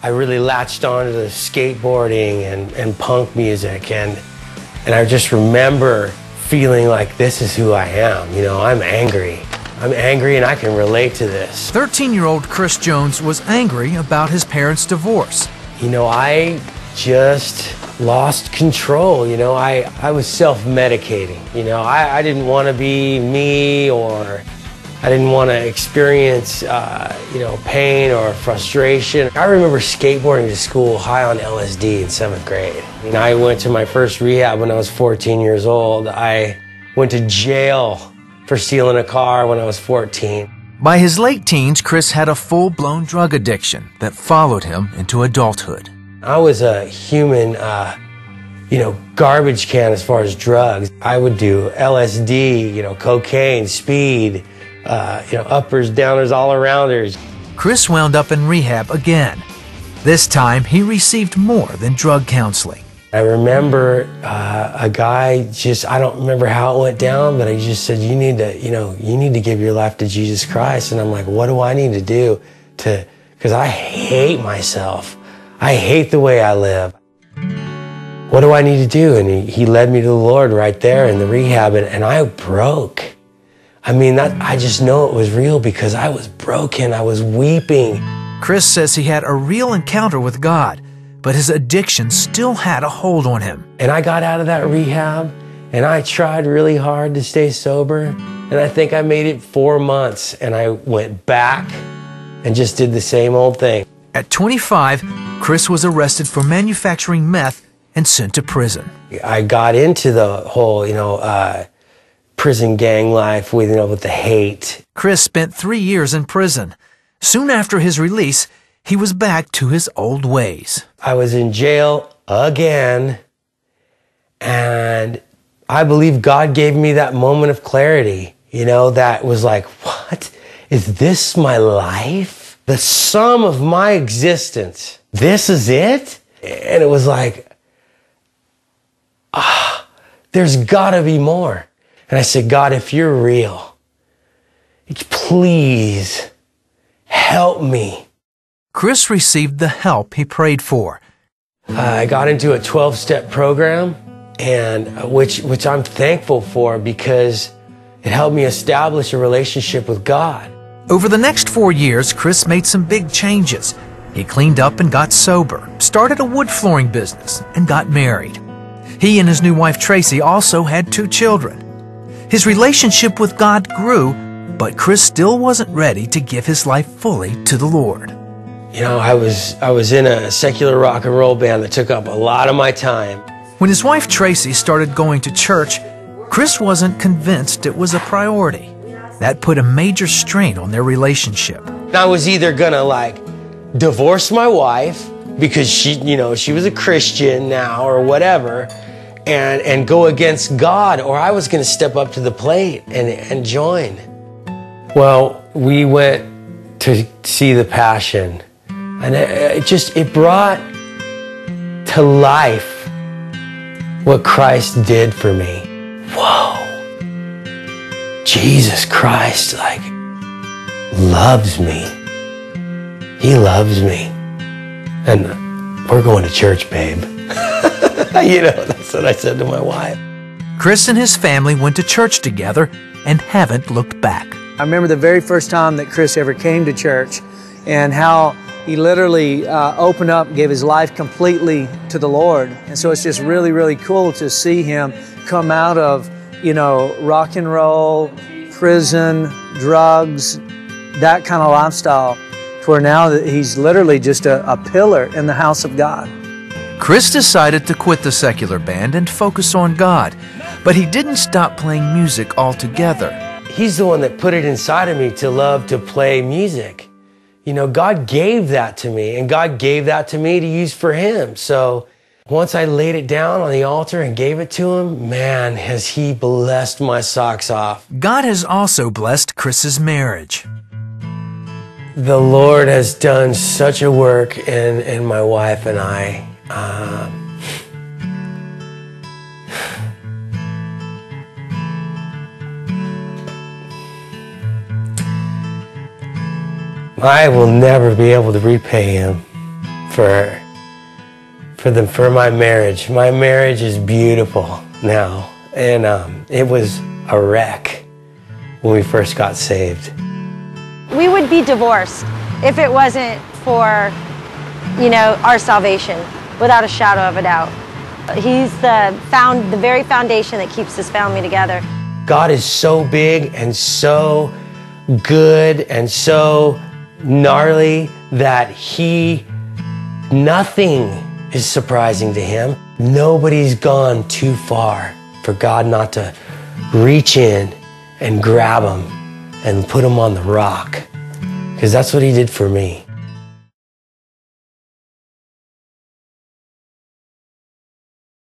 I really latched on to the skateboarding and punk music, and I just remember feeling like this is who I am. You know, I'm angry. I'm angry and I can relate to this. 13-year-old Chris Jones was angry about his parents' divorce. You know, I just lost control. You know, I was self-medicating. You know, I didn't want to be me, or I didn't want to experience, you know, pain or frustration. I remember skateboarding to school high on LSD in 7th grade. And I went to my first rehab when I was 14 years old. I went to jail for stealing a car when I was 14. By his late teens, Chris had a full-blown drug addiction that followed him into adulthood. I was a human, you know, garbage can as far as drugs. I would do LSD, you know, cocaine, speed, you know, uppers, downers, all-arounders. Chris wound up in rehab again. This time, he received more than drug counseling. I remember a guy just, I don't remember how it went down, but he just said, you need to, you know, you need to give your life to Jesus Christ. And I'm like, what do I need to do to, because I hate myself. I hate the way I live. What do I need to do? And he led me to the Lord right there in the rehab, and I broke. I mean, I just know it was real because I was broken. I was weeping. Chris says he had a real encounter with God, but his addiction still had a hold on him. And I got out of that rehab, and I tried really hard to stay sober, and I think I made it 4 months, and I went back and just did the same old thing. At 25, Chris was arrested for manufacturing meth and sent to prison. I got into the whole, you know, prison gang life with, you know, with the hate. Chris spent 3 years in prison. Soon after his release, he was back to his old ways. I was in jail again, and I believe God gave me that moment of clarity, you know, that was like, what? Is this my life? The sum of my existence? This is it? And it was like, there's gotta be more. And I said, God, if you're real, please help me. Chris received the help he prayed for. I got into a 12-step program, and which I'm thankful for because it helped me establish a relationship with God. Over the next 4 years, Chris made some big changes. He cleaned up and got sober, started a wood flooring business, and got married. He and his new wife, Tracy, also had 2 children. His relationship with God grew, but Chris still wasn't ready to give his life fully to the Lord. You know, I was in a secular rock and roll band that took up a lot of my time. When his wife, Tracy, started going to church, Chris wasn't convinced it was a priority. That put a major strain on their relationship. I was either gonna, like, divorce my wife because she, you know, she was a Christian now or whatever, and go against God, or I was gonna step up to the plate and join. Well, we went to see The Passion, and it brought to life what Christ did for me. Whoa, Jesus Christ, like, loves me. He loves me. And we're going to church, babe. You know, that's what I said to my wife. Chris and his family went to church together and haven't looked back. I remember the very first time that Chris ever came to church and how he literally opened up and gave his life completely to the Lord. And so it's just really, really cool to see him come out of, you know, rock and roll, prison, drugs, that kind of lifestyle, to where now that he's literally just a pillar in the house of God. Chris decided to quit the secular band and focus on God, but he didn't stop playing music altogether. He's the one that put it inside of me to love to play music. You know, God gave that to me, and God gave that to me to use for Him. So once I laid it down on the altar and gave it to Him, man, has He blessed my socks off. God has also blessed Chris's marriage. The Lord has done such a work in my wife and I. I will never be able to repay Him for my marriage. My marriage is beautiful now, and it was a wreck when we first got saved. We would be divorced if it wasn't for, our salvation, without a shadow of a doubt. He's the very foundation that keeps this family together. God is so big and so good and so gnarly that nothing is surprising to him. Nobody's gone too far for God not to reach in and grab him and put him on the rock, because that's what he did for me.